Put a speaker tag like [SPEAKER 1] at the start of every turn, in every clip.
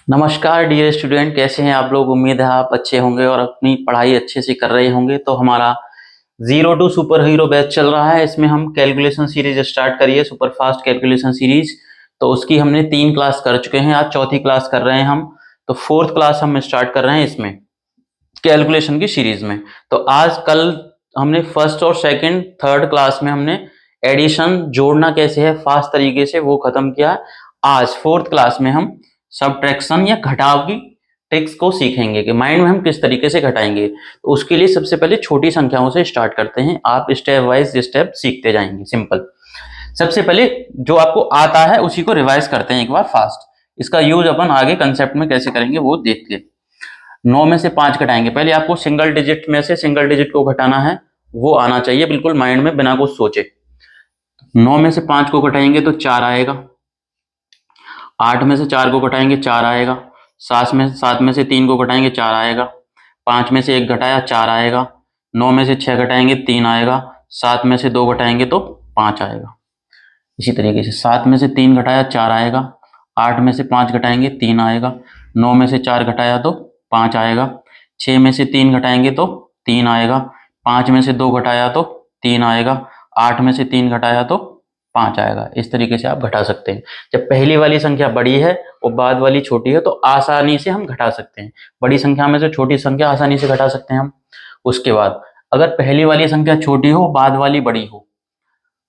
[SPEAKER 1] नमस्कार dear student, कैसे हैं आप लोग। उम्मीद है आप अच्छे होंगे और अपनी पढ़ाई अच्छे से कर रहे होंगे। तो हमारा zero to superhero batch चल रहा है। इसमें हम कैलकुलेशन सीरीज स्टार्ट करिए, सुपर फास्ट कैलकुलेशन सीरीज। तो उसकी हमने 3 क्लास कर चुके हैं, आज चौथी क्लास कर रहे हैं हम। तो फोर्थ क्लास हम स्टार्ट कर रहे हैं इसमें कैलकुलेशन की सीरीज में। तो आज कल हमने फर्स्ट और सेकंड थर्ड क्लास में हमने एडिशन जोड़ना कैसे है फास्ट तरीके से वो खत्म किया। आज फोर्थ क्लास में हम सबट्रैक्शन या घटाव की ट्रिक्स को सीखेंगे कि माइंड में हम किस तरीके से घटाएंगे। तो उसके लिए सबसे पहले छोटी संख्याओं से स्टार्ट करते हैं, आप स्टेप वाइज स्टेप सीखते जाएंगे। सिंपल। सबसे पहले जो आपको आता है उसी को रिवाइज करते हैं एक बार फास्ट। इसका यूज अपन आगे कंसेप्ट में कैसे करेंगे वो देख ले। 9 में से 5 घटाएंगे, पहले आपको सिंगल डिजिट में से सिंगल डिजिट को घटाना है, वो आना चाहिए बिल्कुल माइंड में बिना कुछ सोचे। 9 में से 5 को घटाएंगे तो 4 आएगा। 8 में से 4 को घटाएंगे 4 आएगा। 7 में से 3 को घटाएंगे 4 आएगा। 5 में से 1 घटाया 4 आएगा। 9 में से 6 घटाएंगे 3 आएगा। 7 में से 2 घटाएंगे तो 5 आएगा। इसी तरीके से 7 में से 3 घटाया 4 आएगा। 8 में से 5 घटाएंगे 3 आएगा। 9 में से 4 घटाया तो 5 आएगा। 6 में से 3 घटाएंगे तो 3 आएगा। 5 में से 2 घटाया तो 3 आएगा। 8 में से 3 घटाया तो 5 आएगा। इस तरीके से आप घटा सकते हैं। जब पहली वाली संख्या बड़ी है और बाद वाली छोटी है तो आसानी से हम घटा सकते हैं। बड़ी संख्या में से छोटी संख्या आसानी से घटा सकते हैं हम। उसके बाद अगर पहली वाली संख्या छोटी हो बाद वाली बड़ी हो,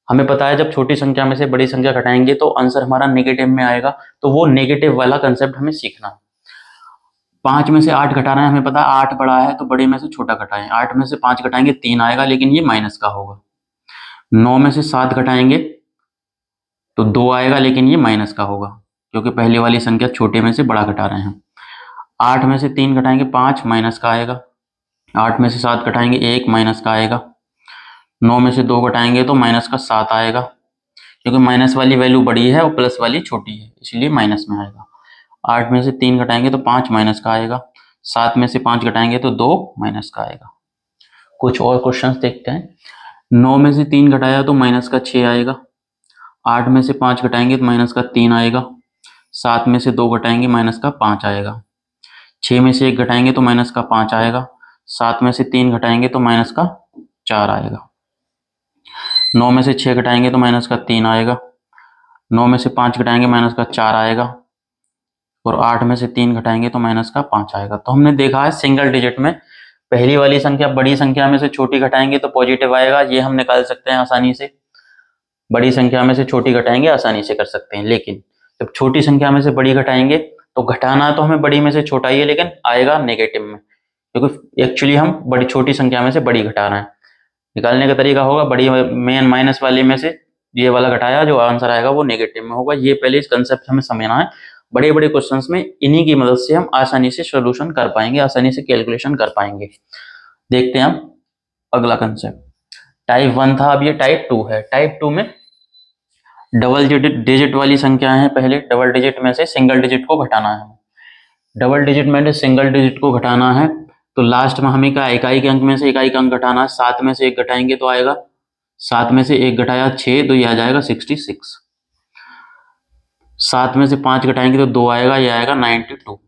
[SPEAKER 1] हमें पता है जब छोटी संख्या में से बड़ी संख्या घटाएंगे तो आंसर हमारा नेगेटिव में आएगा। तो वो नेगेटिव वाला कंसेप्ट हमें सीखना है। 5 में से 8 घटाना है, हमें पता है 8 बड़ा है तो बड़े में से छोटा घटाएं। 8 में से 5 घटाएंगे 3 आएगा, लेकिन ये माइनस का होगा। 9 में से 7 घटाएंगे तो 2 आएगा, लेकिन ये माइनस का होगा क्योंकि पहले वाली संख्या छोटे में से बड़ा घटा रहे हैं। 8 में से 3 घटाएंगे 5, माइनस का आएगा। 8 में से 7 घटाएंगे 1, माइनस का आएगा। 9 में से 2 घटाएंगे तो माइनस का 7 आएगा, क्योंकि माइनस वाली वैल्यू बड़ी है और प्लस वाली छोटी है, इसलिए माइनस में आएगा। 8 में से 3 घटाएंगे तो 5, माइनस का आएगा। 7 में से 5 घटाएंगे तो 2, माइनस का आएगा। कुछ और क्वेश्चंस देखते हैं। 9 में से 3 घटाया तो माइनस का 6 आएगा। 8 में से 5 घटाएंगे तो माइनस का 3 आएगा। 7 में से 2 घटाएंगे माइनस का 5 आएगा। 6 में से 1 घटाएंगे तो माइनस का 5 आएगा। 7 में से 3 घटाएंगे तो माइनस का 4 आएगा। 9 में से 6 घटाएंगे तो माइनस का 3 आएगा। 9 में से 5 घटाएंगे माइनस का 4 आएगा। और 8 में से 3 घटाएंगे तो माइनस का 5 आएगा। तो हमने देखा है सिंगल डिजिट में पहली वाली संख्या बड़ी संख्या में से छोटी घटाएंगे तो पॉजिटिव आएगा, ये हम निकाल सकते हैं आसानी से। बड़ी संख्या में से छोटी घटाएंगे आसानी से कर सकते हैं। लेकिन जब छोटी संख्या में से बड़ी घटाएंगे तो घटाना तो हमें बड़ी में से छोटा ही है, लेकिन आएगा नेगेटिव में, क्योंकि एक्चुअली हम बड़ी छोटी संख्या में से बड़ी घटा रहे हैं। निकालने का तरीका होगा बड़ी मेन माइनस वाले में से ये वाला घटाया, जो आंसर आएगा वो नेगेटिव में होगा। ये पहले इस कंसेप्ट हमें समझना है। बड़े बड़े क्वेश्चंस में इन्हीं की मदद से हम आसानी से सोल्यूशन कर पाएंगे, आसानी से कैलकुलेशन कर पाएंगे। देखते हैं हम अगला कंसेप्ट। टाइप 1 था, अब ये टाइप 2 है। टाइप 2 में डबल डिजिट वाली संख्या है। पहले डबल डिजिट में से सिंगल डिजिट को घटाना है। डबल डिजिट में से सिंगल डिजिट को घटाना है तो लास्ट में हमें क्या इकाई के अंक में से इकाई का अंक घटाना है। 7 में से 1 घटाएंगे तो आएगा 7 में से 1 घटाया 6, तो ये आ जाएगा 66। 7 में से 5 घटाएंगे तो 2 आएगा, ये आएगा 92।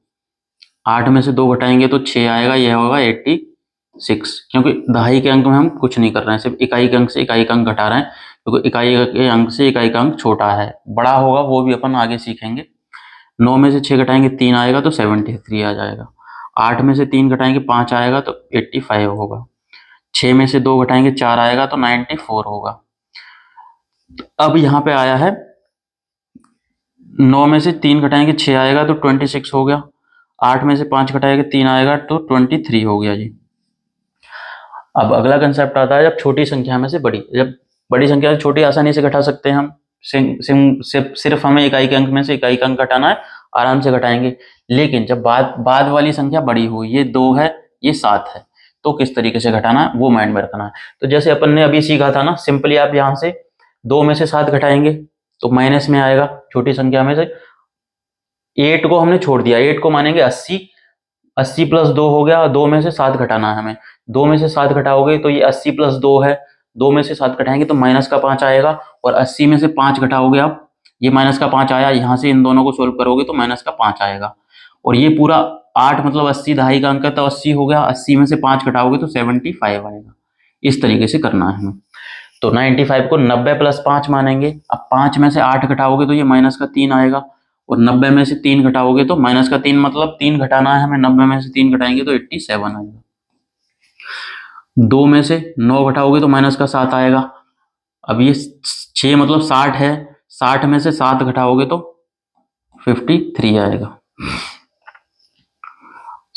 [SPEAKER 1] 8 में से 2 घटाएंगे तो 6 आएगा, यह होगा 86। क्योंकि दहाई के अंक में हम कुछ नहीं कर रहे हैं, सिर्फ इकाई के अंक से इकाई का अंक घटा रहे हैं, क्योंकि इकाई के अंक से इकाई का अंक छोटा है। बड़ा होगा वो भी अपन आगे सीखेंगे। 9 में से 6 घटाएंगे 3 आएगा तो 73 आ जाएगा। 8 में से 3 घटाएंगे 5 आएगा तो 85 होगा। 6 में से 2 घटाएंगे 4 आएगा तो 94 होगा। अब यहाँ पे आया है 9 में से 3 घटाएंगे 6 आएगा तो 26 हो गया। 8 में से 5 घटाएंगे 3 आएगा तो 23 हो गया जी। अब अगला कंसेप्ट आता है जब छोटी संख्या में से बड़ी, जब बड़ी संख्या से छोटी आसानी से घटा सकते हैं हम। सिर्फ हमें इकाई के अंक में से इकाई का अंक घटाना है, आराम से घटाएंगे। लेकिन जब बाद वाली संख्या बड़ी हो, ये 2 है ये 7 है, तो किस तरीके से घटाना है वो माइंड में रखना है। तो जैसे अपन ने अभी सीखा था ना, सिंपली आप यहाँ से 2 में से 7 घटाएंगे तो माइनस में आएगा छोटी संख्या में से। 8 को हमने छोड़ दिया, 8 को मानेंगे 80। 80 प्लस 2 हो गया, 2 में से 7 घटाना है हमें। 2 में से 7 घटाओगे तो ये 80 प्लस 2 है। 2 में से 7 घटाएंगे तो माइनस का 5 आएगा, और 80 में से 5 घटाओगे आप, ये माइनस का 5 आया, यहाँ से इन दोनों को सोल्व करोगे तो माइनस का 5 आएगा। और ये पूरा 8 मतलब 80 दहाई का अंक है तो 80 हो गया, 80 में से 5 घटाओगे तो 75 आएगा। इस तरीके से करना है हमें। तो 95 को 90 प्लस 5 मानेंगे। अब 5 में से 8 घटाओगे तो ये माइनस का 3 आएगा, और 90 में से 3 घटाओगे तो माइनस का 3 मतलब 3 घटाना है हमें, 90 में से 3 घटाएंगे तो 87 आएगा। 2 में से 9 घटाओगे तो माइनस का 7 आएगा। अब ये 6 मतलब 60 है, 60 में से 7 घटाओगे तो 53 आएगा।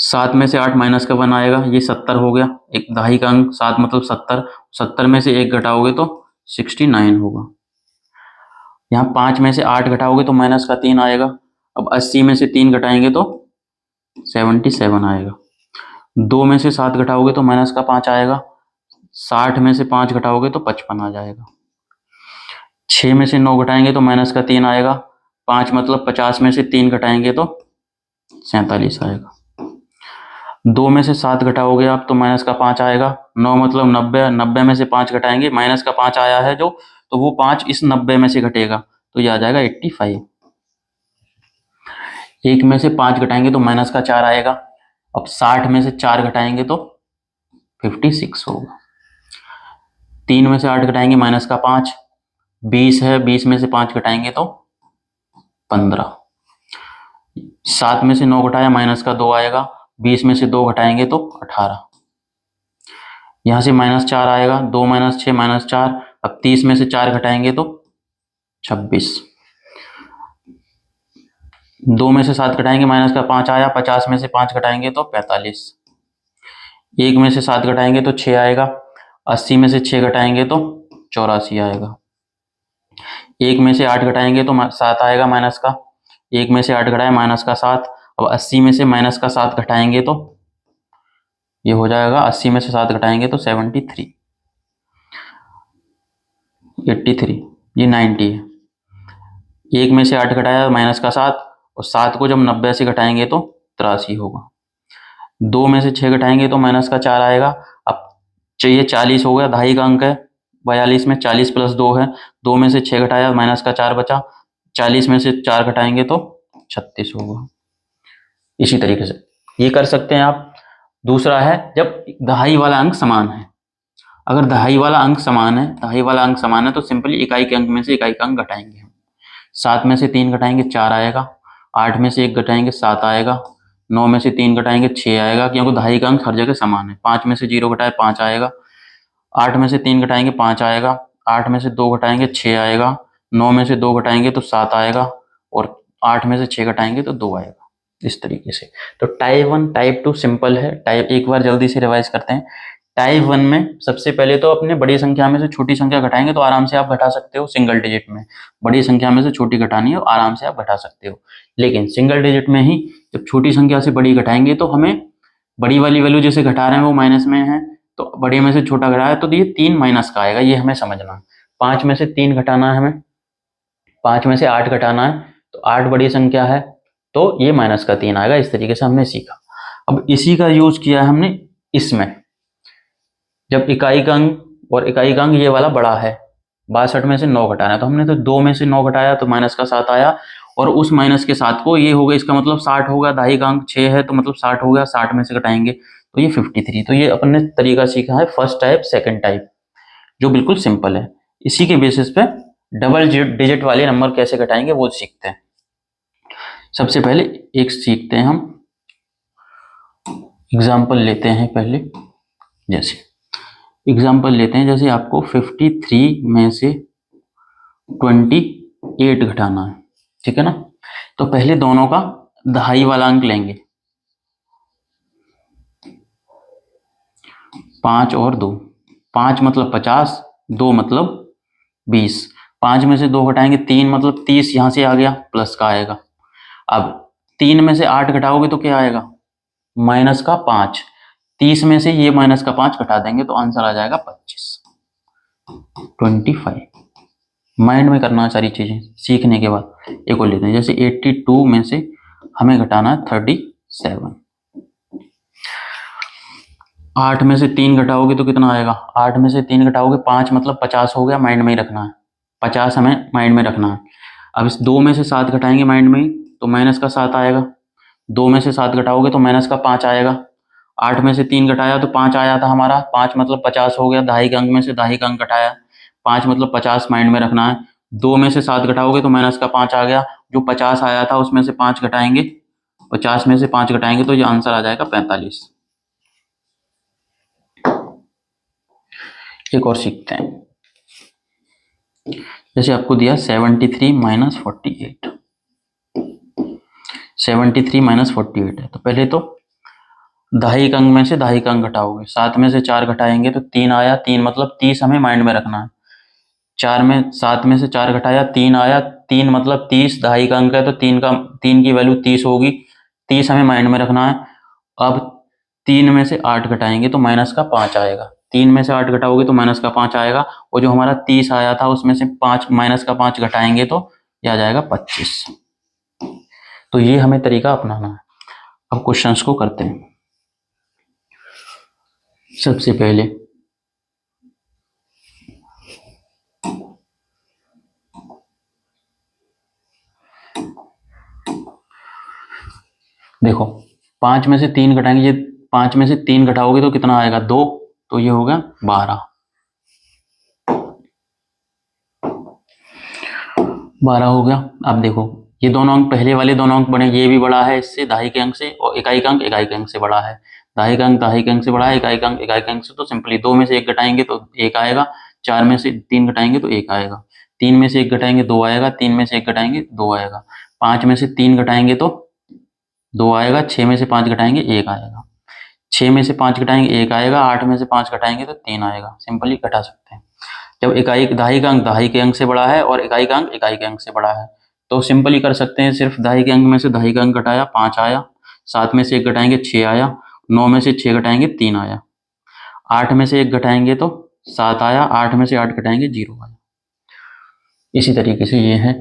[SPEAKER 1] 7 में से 8 माइनस का 1 आएगा, ये 70 हो गया। एक दहाई का अंक 7 मतलब 70, 70 में से 1 घटाओगे तो 69 होगा। यहाँ 5 में से 8 घटाओगे तो माइनस का 3 आएगा। अब 80 में से 3 घटाएंगे तो 77 आएगा। 2 में से 7 घटाओगे तो माइनस का 5 आएगा। 60 में से 5 घटाओगे तो 55 आ जाएगा। 6 में से 9 घटाएंगे तो माइनस का 3 आएगा। 5 मतलब 50 में से 3 घटाएंगे तो 47 आएगा। 2 में से 7 घटाओगे आप तो माइनस का 5 आएगा। 9 मतलब 90, 90 में से 5 घटाएंगे, माइनस का 5 आया है जो, तो वो 5 इस 90 में से घटेगा तो ये आ जाएगा 85। 1 में से 5 घटाएंगे तो माइनस का 4 आएगा। अब 60 में से 4 घटाएंगे तो 56 होगा। 3 में से 8 घटाएंगे माइनस का 5, 20 है, 20 में से 5 घटाएंगे तो 15। 7 में से 9 घटाया माइनस का 2 आएगा। 20 में से 2 घटाएंगे तो 18। यहाँ से माइनस 4 आएगा, 2 माइनस 6 माइनस 4। अब 30 में से 4 घटाएंगे तो 26। 2 में से 7 घटाएंगे माइनस का 5 आया। 50 में से 5 घटाएंगे तो 45। 1 में से 7 घटाएंगे तो 6 आएगा। 80 में से 6 घटाएंगे तो 84 आएगा। 1 में से 8 घटाएंगे तो 7 आएगा माइनस का। 1 में से 8 घटाए माइनस का 7। अब 80 में से माइनस का 7 घटाएंगे तो ये हो जाएगा, 80 में से 7 घटाएंगे तो 73, 83, ये 90 है। 1 में से 8 घटाया माइनस का 7, और 7 को जब 90 से घटाएंगे तो 83 होगा। 2 में से 6 घटाएंगे तो माइनस का 4 आएगा। अब चाहिए 40 हो गया, दहाई का अंक है। 42 में 40 प्लस 2 है। 2 में से 6 घटाया माइनस का 4 बचा। 40 में से 4 घटाएंगे तो 36 होगा। इसी तरीके से ये कर सकते हैं आप। दूसरा है जब दहाई वाला अंक समान है। अगर दहाई वाला अंक समान है तो सिंपली इकाई के अंक में से इकाई का अंक घटाएंगे हम। 7 में से 3 घटाएंगे 4 आएगा। 8 में से 1 घटाएंगे 7 आएगा। 9 में से 3 घटाएंगे 6 आएगा, क्योंकि दहाई का अंक हर जगह समान है। 5 में से 0 घटाए 5 आएगा। 8 में से 3 घटाएंगे 5 आएगा। 8 में से 2 घटाएंगे 6 आएगा। 9 में से 2 घटाएंगे तो 7 आएगा, और 8 में से 6 घटाएंगे तो 2 आएगा। इस तरीके से। तो टाइप 1 टाइप 2 सिंपल है। टाइप एक बार जल्दी से रिवाइज करते हैं। टाइप 1 में सबसे पहले तो अपने बड़ी संख्या में से छोटी संख्या घटाएंगे तो आराम से आप घटा सकते हो सिंगल डिजिट में। बड़ी संख्या में से छोटी घटानी है, आराम से आप घटा सकते हो। लेकिन सिंगल डिजिट में ही जब छोटी संख्या से बड़ी घटाएंगे तो हमें बड़ी वाली वैल्यू जैसे घटा रहे हैं वो माइनस में है, तो बड़े में से छोटा घटाया तो ये 3 माइनस का आएगा, ये हमें समझना। 5 में से 3 घटाना है हमें, 5 में से 8 घटाना है, तो 8 बड़ी संख्या है तो ये माइनस का 3 आएगा। इस तरीके से हमने सीखा। अब इसी का यूज किया है हमने इसमें, जब इकाई का अंक और इकाई का अंक ये वाला बड़ा है। 62 में से 9 घटाना है तो हमने तो 2 में से 9 घटाया तो माइनस का 7 आया, और उस माइनस के 7 को ये हो गया, इसका मतलब 60 होगा। दहाई का अंक 6 है तो मतलब 60 हो गया। 60 में से घटाएंगे तो ये 53। तो ये अपने तरीका सीखा है फर्स्ट टाइप सेकंड टाइप, जो बिल्कुल सिंपल है। इसी के बेसिस पे डबल डिजिट वाले नंबर कैसे घटाएंगे वो सीखते हैं। सबसे पहले एक सीखते हैं हम, एग्जाम्पल लेते हैं पहले। जैसे एग्जाम्पल लेते हैं, जैसे आपको 53 में से 28 घटाना है, ठीक है ना। तो पहले दोनों का दहाई वाला अंक लेंगे, 5 और 2। 5 मतलब 50, 2 मतलब 20। 5 में से 2 घटाएंगे 3 मतलब 30, यहां से आ गया प्लस का आएगा। अब 3 में से 8 घटाओगे तो क्या आएगा, माइनस का 5। 30 में से ये माइनस का 5 घटा देंगे तो आंसर आ जाएगा 25। माइंड में करना है सारी चीजें सीखने के बाद। एक और लेते हैं, जैसे 82 में से हमें घटाना है 37। 8 में से 3 घटाओगे तो कितना आएगा, 8 में से 3 घटाओगे 5 मतलब 50 हो गया। माइंड में ही रखना है, 50 हमें माइंड में रखना है। अब इस 2 में से 7 घटाएंगे माइंड में ही, तो माइनस का 7 आएगा। 2 में से 7 घटाओगे तो माइनस का 5 आएगा। 8 में से 3 घटाया तो 5 आया था हमारा, 5 मतलब 50 हो गया। दहाई का अंक में से दहाई का अंक घटाया, 5 मतलब 50 माइंड में रखना है। 2 में से 7 घटाओगे तो माइनस का 5 आ गया। जो 50 आया था उसमें से 5 घटाएंगे, 50 में से 5 घटाएंगे तो ये आंसर आ जाएगा 45। एक और सीखते हैं। जैसे आपको दिया 73 माइनस 48, 73 माइनस 48 है, तो पहले तो दहाई का अंक में से दहाई का अंक घटाओगे। 7 में से 4 घटाएंगे तो 3 आया, 3 मतलब 30 हमें माइंड में रखना है। 7 में से 4 घटाया, 3 आया, 3 मतलब 30, दहाई का अंक है तो 3 की वैल्यू 30 होगी, 30 हमें माइंड में रखना है। अब 3 में से 8 घटाएंगे तो माइनस का 5 आएगा। 3 में से 8 घटाओगे तो माइनस का 5 आएगा, और जो हमारा 30 आया था उसमें से 5 माइनस का 5 घटाएंगे तो ये आ जाएगा 25। तो ये हमें तरीका अपनाना है। अब क्वेश्चंस को करते हैं। सबसे पहले देखो, 5 में से 3 घटाएंगे, ये 5 में से 3 घटाओगे तो कितना आएगा, 2, तो ये होगा 12। 12 हो गया। अब देखो, ये दोनों अंक, पहले वाले दोनों अंक बने, ये भी बड़ा है इससे, दहाई के अंक से, और इकाई का अंक से बड़ा है। दहाई का अंक से बड़ा है, इकाई का अंक से, तो सिंपली 2 में से 1 घटाएंगे तो 1 आएगा। 4 में से 3 घटाएंगे तो 1 आएगा। 3 में से 1 घटाएंगे 2 आएगा। 3 में से 1 घटाएंगे 2 आएगा। 5 में से 3 घटाएंगे तो 2 आएगा। 6 में से 5 घटाएंगे 1 आएगा। 6 में से 5 घटाएंगे 1 आएगा। 8 में से 5 घटाएंगे तो 3 आएगा। सिंपली घटा सकते हैं। जब इकाई दहाई का अंक दहाई के अंक से बड़ा है और इकाई का अंक इकाई के अंक से बड़ा है, तो सिंपली कर सकते हैं। सिर्फ दहाई के अंक में से दहाई का अंक घटाया, 5 आया। 7 में से 1 घटाएंगे 6 आया। 9 में से 6 घटाएंगे 3 आया। 8 में से 1 घटाएंगे तो 7 आया। 8 में से 8 घटाएंगे 0 आया। इसी तरीके से ये है,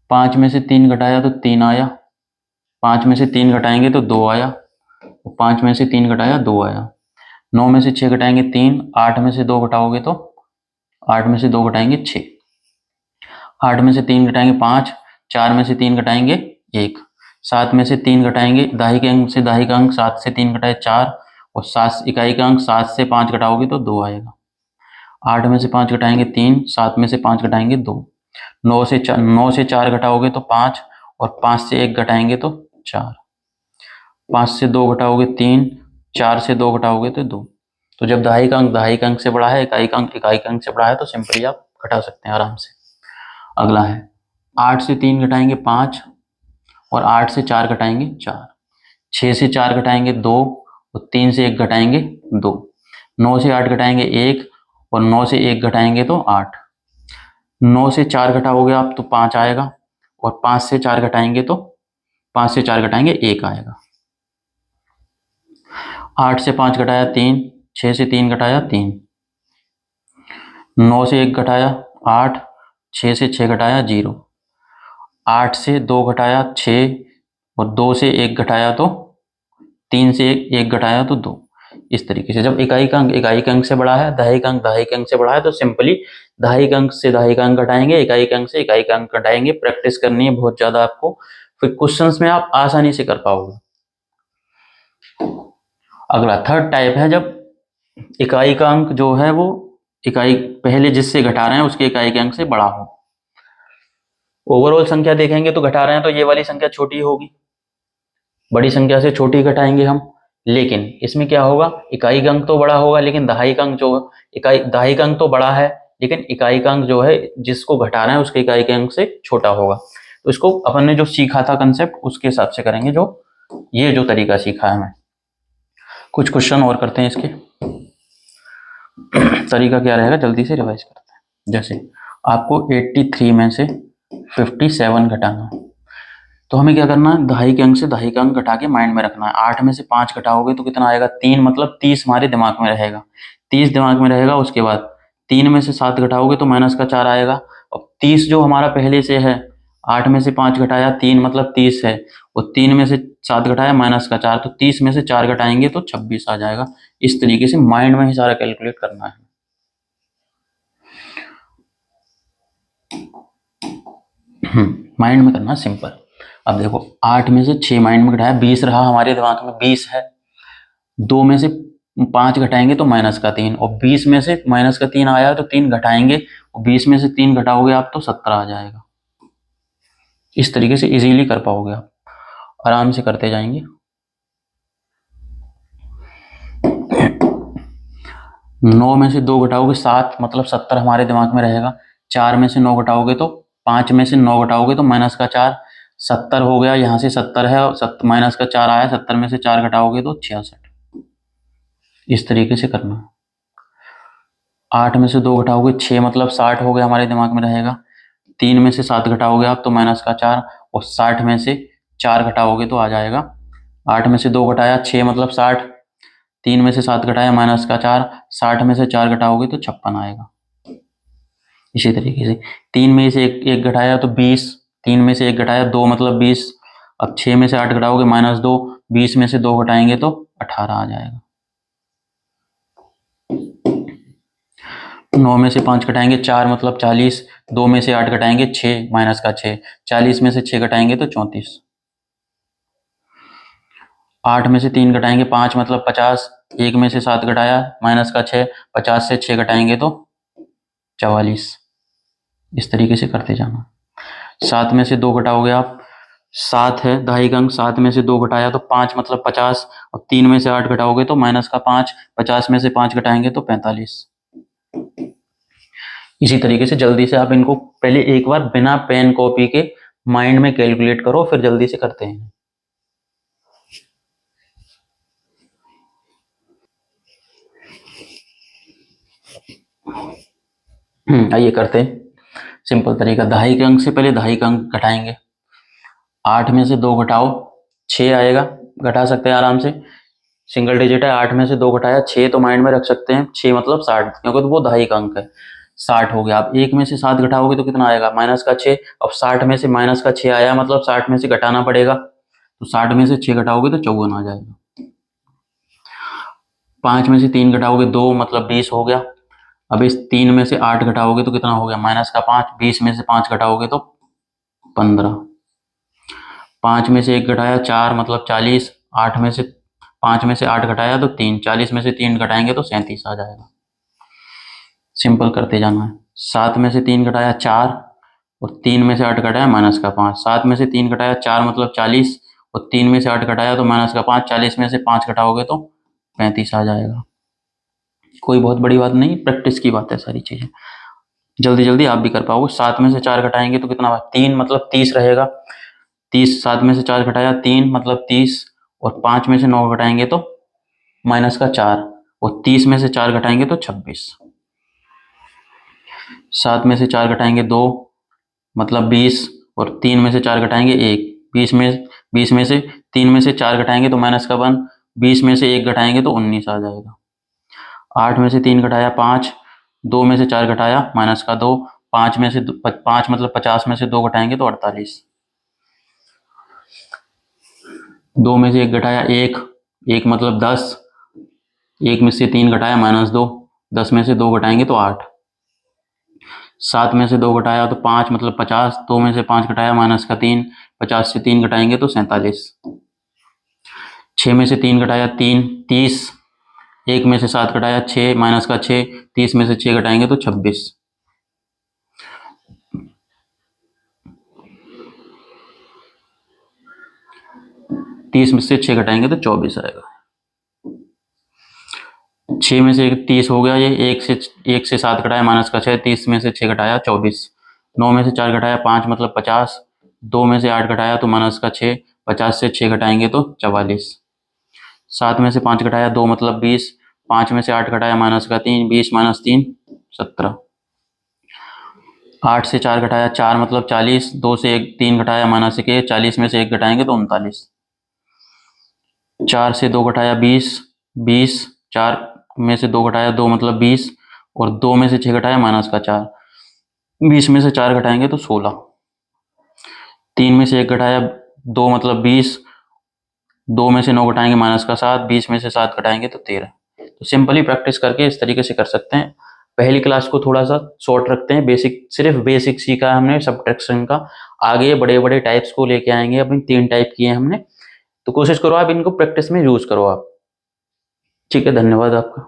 [SPEAKER 1] 5 में से 3 घटाया तो 3 आया। 5 में से 3 घटाएंगे तो 2 आया। 5 में से 3 घटाया 2 आया। 9 में से 6 घटाएंगे 3। 8 में से 2 घटाओगे तो 8 में से 2 घटाएंगे 6। 8 में से 3 घटाएंगे 5। 4 में से 3 घटाएंगे 1। 7 में से 3 घटाएंगे, दहाई के अंक से दहाई का अंक, 7 से 3 घटाए 4, और 7 इकाई का अंक, 7 से 5 घटाओगे तो 2 आएगा। 8 में से 5 घटाएंगे 3। 7 में से 5 घटाएंगे 2। 9 से 4 घटाओगे तो 5, और 5 से 1 घटाएंगे तो 4। 5 से 2 घटाओगे 3। 4 से 2 घटाओगे तो 2। तो जब दहाई का अंक से बड़ा है, इकाई का अंक इकाई का अंक से बड़ा है, तो सिंपली आप घटा सकते हैं आराम से। अगला है, 8 से 3 घटाएंगे 5, और 8 से 4 घटाएंगे 4। 6 से 4 घटाएंगे 2, और 3 से 1 घटाएंगे 2। 9 से 8 घटाएंगे 1, और 9 से 1 घटाएंगे तो 8। 9 से 4 घटाओगे आप तो 5 आएगा, और 5 से 4 घटाएंगे तो 5 से 4 घटाएंगे 1 आएगा। 8 से 5 घटाया 3। 6 से 3 घटाया 3। 9 से 1 घटाया 8। 6 से 6 घटाया 0। 8 से 2 घटाया 6, और 2 से 1 घटाया तो 3 से 1 घटाया तो 2। इस तरीके से जब इकाई का अंक इकाई के अंक से बड़ा है, दहाई का अंक दहाई के अंक से बड़ा है, तो सिंपली दहाई का अंक से दहाई का अंक घटाएंगे, इकाई के अंक से इकाई का अंक घटाएंगे। प्रैक्टिस करनी है बहुत ज्यादा आपको, फिर क्वेश्चंस में आप आसानी से कर पाओगे। अगला थर्ड टाइप है, जब इकाई का अंक जो है वो इकाई पहले जिससे घटा रहे हैं उसके इकाई के अंक से बड़ा हो। ओवरऑल संख्या देखेंगे तो घटा रहे हैं तो ये वाली संख्या छोटी होगी, बड़ी संख्या से छोटी घटाएंगे हम। लेकिन इसमें क्या होगा, इकाई का अंक तो बड़ा होगा, लेकिन दहाई का अंक जो दहाई का अंक तो बड़ा है, लेकिन इकाई का अंक जो है जिसको घटा रहे हैं उसके इकाई के अंक से छोटा होगा। तो इसको अपन ने जो सीखा था कंसेप्ट, उसके हिसाब से करेंगे, जो ये जो तरीका सीखा है हमें। कुछ क्वेश्चन और करते हैं इसके। तरीका क्या रहेगा, जल्दी से रिवाइज करते हैं। जैसे आपको 83 में से 57 घटाना है, तो हमें क्या करना है, दहाई के अंक से दहाई का अंक घटा के माइंड में रखना है। 8 में से 5 घटाओगे तो कितना आएगा, 3, मतलब 30 हमारे दिमाग में रहेगा। 30 दिमाग में रहेगा। उसके बाद 3 में से 7 घटाओगे तो माइनस का 4 आएगा। और 30 जो हमारा पहले से है, 8 में से 5 घटाया 3 मतलब 30 है, और 3 में से 7 घटाया माइनस का 4, तो 30 में से 4 घटाएंगे तो 26 आ जाएगा। इस तरीके से माइंड में ही सारा कैलकुलेट करना है। माइंड में करना सिंपल। अब देखो 8 में से 6 माइंड में घटाया, 20 रहा हमारे दिमाग में, 20 है। 2 में से 5 घटाएंगे तो -3, और 20 में से -3 आया तो 3 घटाएंगे, और 20 में से 3 घटाओगे आप तो 17 आ जाएगा। इस तरीके से इजीली कर पाओगे आप, आराम से करते जाएंगे। 9 में से 2 घटाओगे 7, मतलब 70 हमारे दिमाग में रहेगा। 4 में से 9 घटाओगे तो 5 में से 9 घटाओगे तो -4, 70 हो गया। यहाँ से 70 है और -4 आया, 70 में से 4 घटाओगे तो 66। इस तरीके से करना है। 8 में से 2 घटाओगे 6, मतलब 60 हो गया हमारे दिमाग में रहेगा। 3 में से 7 घटाओगे आप तो -4, और 60 में से 4 घटाओगे तो आ जाएगा। 8 में से 2 घटाया 6, मतलब 60। 3 में से 7 घटाया -4, 60 में से 4 घटाओगे तो 56 आएगा। इसी तरीके से 3 में से एक घटाया तो 20, 3 में से 1 घटाया 2, मतलब 20। अब 6 में से 8 घटाओगे -2, 20 में से 2 घटाएंगे तो 18 आ जाएगा। 9 में से 5 घटाएंगे 4, मतलब 40। 2 में से 8 घटाएंगे 6, -6, 40 में से 6 घटाएंगे तो 34। 8 में से 3 घटाएंगे 5, मतलब 50। 1 में से 7 घटाया -6, 50 से 6 घटाएंगे तो 44। इस तरीके से करते जाना। 7 में से 2 घटाओगे आप, 7 है दहाई अंक, 7 में से 2 घटाया तो 5, मतलब 50, और 3 में से 8 घटाओगे तो -5, 50 में से 5 घटाएंगे तो 45। इसी तरीके से जल्दी से आप इनको पहले एक बार बिना पेन कॉपी के माइंड में कैलकुलेट करो, फिर जल्दी से करते हैं। आइए करते हैं। सिंपल तरीका, दहाई के अंक से पहले दहाई का अंक घटाएंगे। 8 में से 2 घटाओ 6 आएगा, घटा सकते हैं आराम से, सिंगल डिजिट है। 8 में से 2 घटाया 6, तो माइंड में रख सकते हैं 6 मतलब 60, क्योंकि तो वो दहाई का अंक है। 60 हो गया। आप 1 में से 7 घटाओगे तो कितना आएगा, -6। अब 60 में से -6 आया, मतलब 60 में से घटाना पड़ेगा, तो 60 में से 6 घटाओगे तो 54 आ जाएगा। 5 में से 3 घटाओगे 2, मतलब 20 हो गया। अब इस 3 में से 8 घटाओगे तो कितना हो गया, -5। 20 में से 5 घटाओगे तो 15। 5 में से 1 घटाया 4, मतलब 40। 8 में से 5 में से 8 घटाया तो 3, 40 में से 3 घटाएंगे तो 37 आ जाएगा। सिंपल करते जाना है। 7 में से 3 घटाया 4, और 3 में से 8 घटाया -5। 7 में से 3 घटाया 4, मतलब 40, और 3 में से 8 घटाया तो -5, 40 में से 5 घटाओगे तो 35 आ जाएगा। कोई बहुत बड़ी बात नहीं, प्रैक्टिस की बात है सारी चीजें, जल्दी जल्दी आप भी कर पाओगे। 7 में से 4 घटाएंगे तो कितना, 3, मतलब 30 रहेगा। 30, 7 में से 4 घटाया 3, मतलब 30, और 5 में से 9 घटाएंगे तो -4, और 30 में से 4 घटाएंगे तो 26। 7 में से 4 घटाएंगे 2, मतलब 20, और 3 में से 4 घटाएंगे 1। 20 में से 3 में से 4 घटाएंगे तो -1, 20 में से 1 घटाएंगे तो 19 आ जाएगा। 8 में से 3 घटाया 5, 2 में से 4 घटाया -2, 5 में से 5, मतलब 50 में से 2 घटाएंगे तो 48। 2 में से 1 घटाया 1, 1 मतलब 10। 1 में से 3 घटाया -2, 10 में से 2 घटाएंगे तो 8। 7 में से 2 घटाया तो 5, मतलब 50। 2 में से 5 घटाया -3, 50 से 3 घटाएंगे तो 47। 6 में से 3 घटाया 3, 30। 1 में से 7 घटाया 6, -6, 30 में से 6 घटाएंगे तो 26। 30 में से 6 घटाएंगे तो 24 आएगा। 6 में से 30 हो गया, ये 1 से 7 घटाया -6, 30 में से 6 घटाया 24। 9 में से 4 घटाया 5, मतलब 50। 2 में से 8 घटाया तो -6, 50 से 6 घटाएंगे तो 44। 7 में से 5 घटाया 2, मतलब 20। 5 में से 8 घटाया -3, 20 - 3 17। 8 से 4 घटाया 4, मतलब 40। 2 से 3 घटाया -1, 40 में से 1 घटाएंगे तो 39। 4 से 2 घटाया 20, 20। 4 में से 2 घटाया 2, मतलब 20, और 2 में से 6 घटाया -4। 20 में से 4 घटाएंगे तो 16। 3 में से 1 घटाया 2, मतलब 20। 2 में से 9 घटाएंगे -7। 20 में से 7 घटाएंगे तो 13। तो सिंपली प्रैक्टिस करके इस तरीके से कर सकते हैं। पहली क्लास को थोड़ा सा शॉर्ट रखते हैं, बेसिक सिर्फ बेसिक सीखा है हमने सब्ट्रैक्शन का। आगे बड़े बड़े टाइप्स को लेके आएंगे, अभी 3 टाइप किए हैं हमने, तो कोशिश करो आप इनको प्रैक्टिस में यूज करो आप। ठीक है, धन्यवाद आपका।